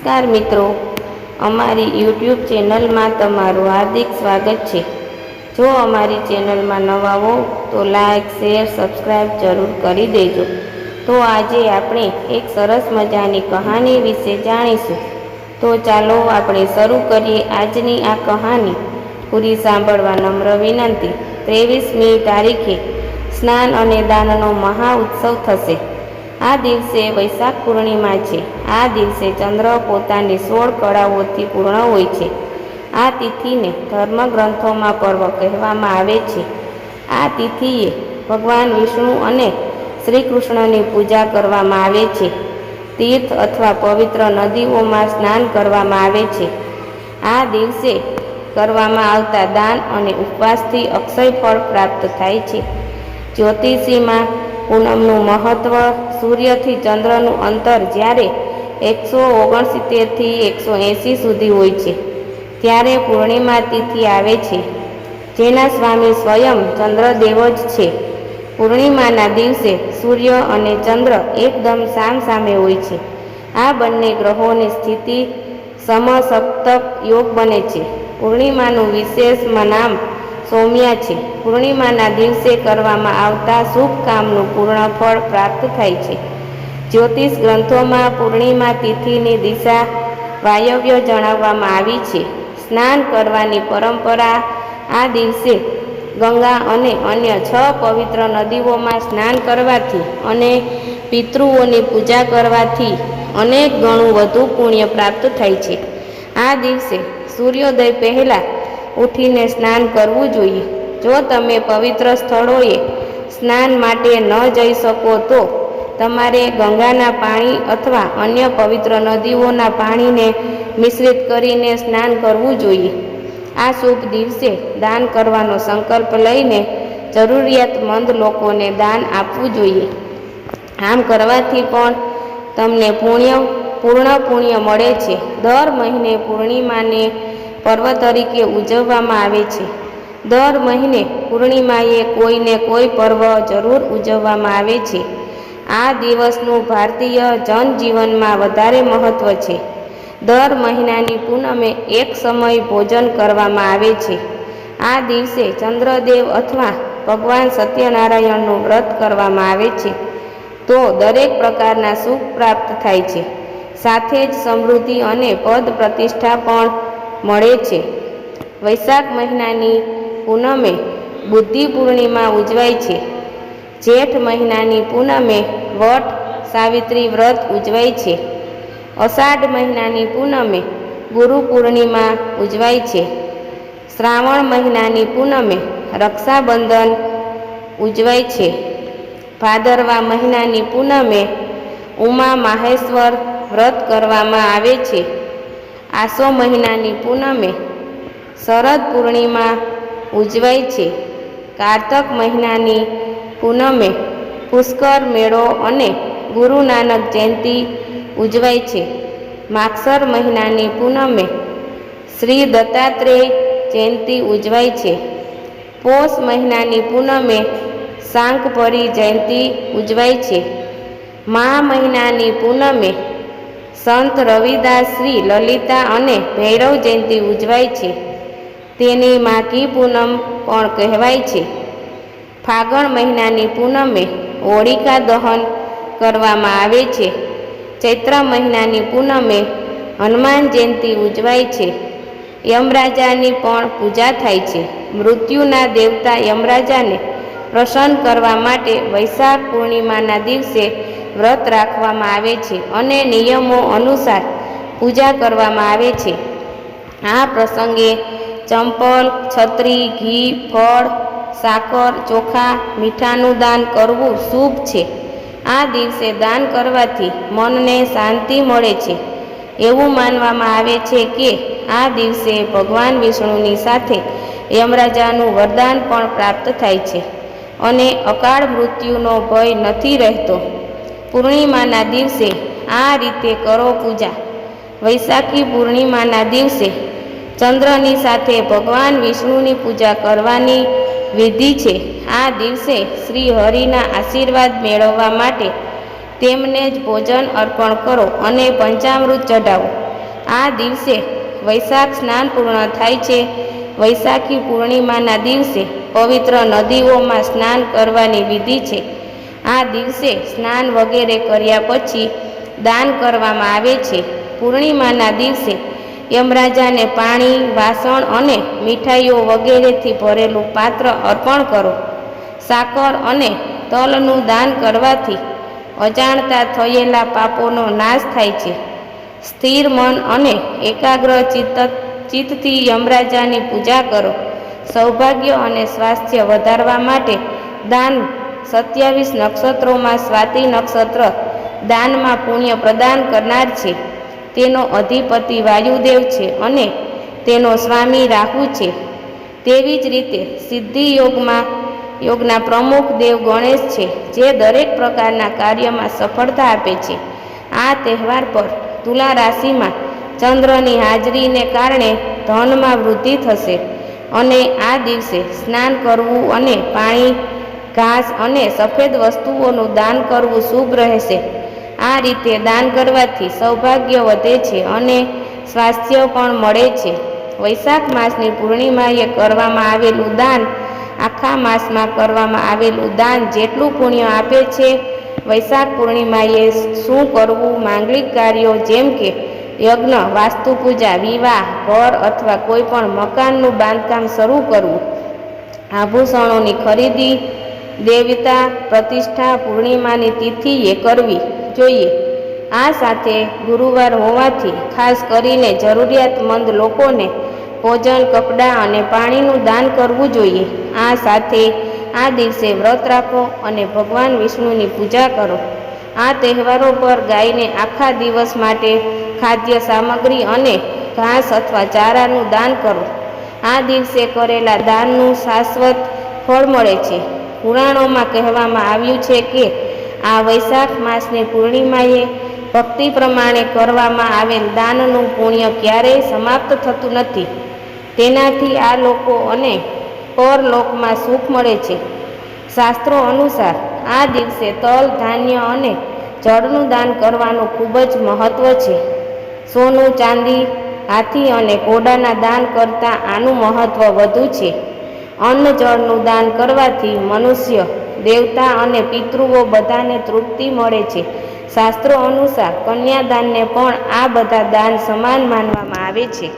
નમસ્કાર મિત્રો, અમારી યુટ્યુબ ચેનલમાં તમારું હાર્દિક સ્વાગત છે। જો અમારી ચેનલમાં નવા હો તો લાઈક, શેર, સબસ્ક્રાઈબ જરૂર કરી દેજો। તો આજે આપણે એક સરસ મજાની કહાની વિશે જાણીશું। તો ચાલો આપણે શરૂ કરીએ આજની આ કહાની। પૂરી સાંભળવા નમ્ર વિનંતી। 23મી તારીખે સ્નાન અને દાનનો મહા ઉત્સવ થશે। આ દિવસે વૈશાખ પૂર્ણિમા છે। આ દિવસે ચંદ્ર પોતાની 16 કળાઓથી પૂર્ણ હોય છે। આ તિથિને ધર્મગ્રંથોમાં પર્વ કહેવામાં આવે છે। આ તિથિએ ભગવાન વિષ્ણુ અને શ્રી કૃષ્ણની પૂજા કરવામાં આવે છે। તીર્થ અથવા પવિત્ર નદીઓમાં સ્નાન કરવામાં આવે છે। આ દિવસે કરવામાં આવતા દાન અને ઉપવાસથી અક્ષય ફળ પ્રાપ્ત થાય છે। જ્યોતિષીમાં પૂનમનું મહત્વ। સૂર્યથી ચંદ્રનું અંતર જ્યારે 169 થી 180 સુધી હોય છે ત્યારે પૂર્ણિમા તિથિ આવે છે, જેના સ્વામી સ્વયં ચંદ્રદેવ જ છે। પૂર્ણિમાના દિવસે સૂર્ય અને ચંદ્ર એકદમ સામસામે હોય છે। આ બંને ગ્રહોની સ્થિતિ સમસપ્તક યોગ બને છે। પૂર્ણિમાનું વિશેષ નામ સૌમ્યા છે। પૂર્ણિમાના દિવસે કરવામાં આવતા શુભ કામનું પૂર્ણ ફળ પ્રાપ્ત થાય છે। જ્યોતિષ ગ્રંથોમાં પૂર્ણિમા તિથિની દિશા વાયવ્ય જણાવવામાં આવી છે। સ્નાન કરવાની પરંપરા। આ દિવસે ગંગા અને અન્ય 6 પવિત્ર નદીઓમાં સ્નાન કરવાથી અને પિતૃઓની પૂજા કરવાથી અનેક ગણું વધુ પુણ્ય પ્રાપ્ત થાય છે। આ દિવસે સૂર્યોદય પહેલાં ઉઠીને સ્નાન કરવું જોઈએ। જો તમે પવિત્ર સ્થળોએ સ્નાન માટે ન જઈ શકો તો તમારે ગંગાના પાણી અથવા અન્ય પવિત્ર નદીઓના પાણીને મિશ્રિત કરીને સ્નાન કરવું જોઈએ। આ શુભ દિવસે દાન કરવાનો સંકલ્પ લઈને જરૂરિયાતમંદ લોકોને દાન આપવું જોઈએ। આમ કરવાથી પણ તમને પૂર્ણ પુણ્ય મળે છે। દર મહિને પૂર્ણિમાને પર્વ તરીકે ઉજવવામાં આવે છે। દર મહિને પૂર્ણિમાએ કોઈને કોઈ પર્વ જરૂર ઉજવવામાં આવે છે। આ દિવસનું ભારતીય જનજીવનમાં વધારે મહત્વ છે। દર મહિનાની પૂનમે એક સમય ભોજન કરવામાં આવે છે। આ દિવસે ચંદ્રદેવ અથવા ભગવાન સત્યનારાયણનું વ્રત કરવામાં આવે છે તો દરેક પ્રકારના સુખ પ્રાપ્ત થાય છે, સાથે જ સમૃદ્ધિ અને પદ પ્રતિષ્ઠા પણ મળે છે। વૈશાખ મહિનાની પૂનમે બુદ્ધિ પૂર્ણિમા ઉજવાય છે। જેઠ મહિનાની પૂનમે વટ સાવિત્રી વ્રત ઉજવાય છે। અષાઢ મહિનાની પૂનમે ગુરુ પૂર્ણિમા ઉજવાય છે। શ્રાવણ મહિનાની પૂનમે રક્ષાબંધન ઉજવાય છે। ભાદરવા મહિનાની પૂનમે ઉમા માહેશ્વર વ્રત કરવામાં આવે છે। આસો મહિનાની પૂનમે શરદ પૂર્ણિમા ઉજવાય છે। કારતક મહિનાની પૂનમે પુષ્કર મેળો અને ગુરુ નાનક જયંતિ ઉજવાય છે। માગસર મહિનાની પૂનમે શ્રી દત્તાત્રેય જયંતિ ઉજવાય છે। પોષ મહિનાની પૂનમે શાંકભરી જયંતિ ઉજવાય છે। મહા મહિનાની પૂનમે સંત રવિદાસ, શ્રી લલિતા અને ભૈરવ જયંતિ ઉજવાય છે। તેની માઘી પૂનમ પણ કહેવાય છે। ફાગણ મહિનાની પૂનમે હોળિકા દહન કરવામાં આવે છે। ચૈત્ર મહિનાની પૂનમે હનુમાન જયંતિ ઉજવાય છે। યમરાજાની પણ પૂજા થાય છે। મૃત્યુના દેવતા યમરાજાને પ્રસન્ન કરવા માટે વૈશાખ પૂર્ણિમાના દિવસે વ્રત રાખવામાં આવે છે અને નિયમો અનુસાર પૂજા કરવામાં આવે છે। આ પ્રસંગે ચંપલ, છત્રી, ઘી, ફળ, સાકર, ચોખા, મીઠાનું દાન કરવું શુભ છે। આ દિવસે દાન કરવાથી મનને શાંતિ મળે છે। એવું માનવામાં આવે છે કે આ દિવસે ભગવાન વિષ્ણુની સાથે યમરાજાનું વરદાન પણ પ્રાપ્ત થાય છે અને અકાળ મૃત્યુનો ભય નથી રહેતો। પૂર્ણિમાના દિવસે આ રીતે કરો પૂજા। વૈશાખી પૂર્ણિમાના દિવસે ચંદ્રની સાથે ભગવાન વિષ્ણુની પૂજા કરવાની વિધિ છે। આ દિવસે શ્રી હરિના આશીર્વાદ મેળવવા માટે તેમને જ ભોજન અર્પણ કરો અને પંચામૃત ચઢાવો। આ દિવસે વૈશાખ સ્નાન પૂર્ણ થાય છે. વૈશાખી પૂર્ણિમાના દિવસે પવિત્ર નદીઓમાં સ્નાન કરવાની વિધિ છે. આ દિવસે સ્નાન વગેરે કર્યા પછી દાન કરવામાં આવે છે. પૂર્ણિમાના દિવસે યમરાજાને પાણી, વાસણ અને મીઠાઈઓ વગેરેથી ભરેલું પાત્ર અર્પણ કરો. સાકર અને તલનું દાન કરવાથી અજાણતા થયેલા પાપોનો નાશ થાય છે. સ્થિર મન અને એકાગ્ર ચિત્તથી યમરાજાની પૂજા કરો. સૌભાગ્ય અને સ્વાસ્થ્ય વધારવા માટે દાન. 27 નક્ષત્રોમાં સ્વાતિ નક્ષત્ર દાનમાં પુણ્ય પ્રદાન કરનાર છે. તેનો અધિપતિ વાયુદેવ છે અને તેનો સ્વામી રાહુ છે. તેવી જ રીતે સિદ્ધિ યોગના પ્રમુખ દેવ ગણેશ છે, જે દરેક પ્રકારના કાર્યમાં સફળતા આપે છે. આ તહેવાર પર તુલા રાશિમાં ચંદ્રની હાજરીને કારણે ધનમાં વૃદ્ધિ થશે અને આ દિવસે સ્નાન કરવું અને પાણી, ઘાસ અને સફેદ વસ્તુઓનું દાન કરવું શુભ રહેશે. આ રીતે દાન કરવાથી સૌભાગ્ય વધે છે અને સ્વાસ્થ્ય પણ મળે છે. વૈશાખ માસની પૂર્ણિમાએ કરવામાં આવેલું દાન આખા માસમાં કરવામાં આવેલું દાન જેટલું પુણ્ય આપે છે. વૈશાખ પૂર્ણિમાએ શું કરવું? માંગલિક કાર્યો જેમ કે યજ્ઞ, વાસ્તુ પૂજા, વિવાહ, ઘર અથવા કોઈ પણ મકાનનું બાંધકામ શરૂ કરવું, આભૂષણોની ખરીદી, દેવતા પ્રતિષ્ઠા પૂર્ણિમાની તિથિએ કરવી જોઈએ. આ સાથે ગુરુવાર હોવાથી ખાસ કરીને જરૂરિયાતમંદ લોકોને ભોજન, કપડાં અને પાણીનું દાન કરવું જોઈએ. આ સાથે આ દિવસે વ્રત રાખો અને ભગવાન વિષ્ણુની પૂજા કરો. આ તહેવારો પર ગાયને આખા દિવસ માટે ખાદ્ય સામગ્રી અને ઘાસ અથવા ચારાનું દાન કરો. આ દિવસે કરેલા દાનનું શાશ્વત ફળ મળે છે. પુરાણોમાં કહેવામાં આવ્યું છે કે આ વૈશાખ માસની પૂર્ણિમાએ ભક્તિ પ્રમાણે કરવામાં આવેલ દાનનું પુણ્ય ક્યારેય સમાપ્ત થતું નથી. તેનાથી આ લોકો અને પરલોકમાં સુખ મળે છે. શાસ્ત્રો અનુસાર આ દિવસે તલ, ધાન્ય અને જળનું દાન કરવાનું ખૂબ જ મહત્વ છે. સોનું, ચાંદી, હાથી અને ઘોડાના દાન કરતાં આનું મહત્વ વધુ છે. અન્ન, જળનું દાન કરવાથી મનુષ્ય, દેવતા અને પિતૃઓ બધાને તૃપ્તિ મળે છે. શાસ્ત્રો અનુસાર કન્યાદાનને પણ આ બધા દાન સમાન માનવામાં આવે છે.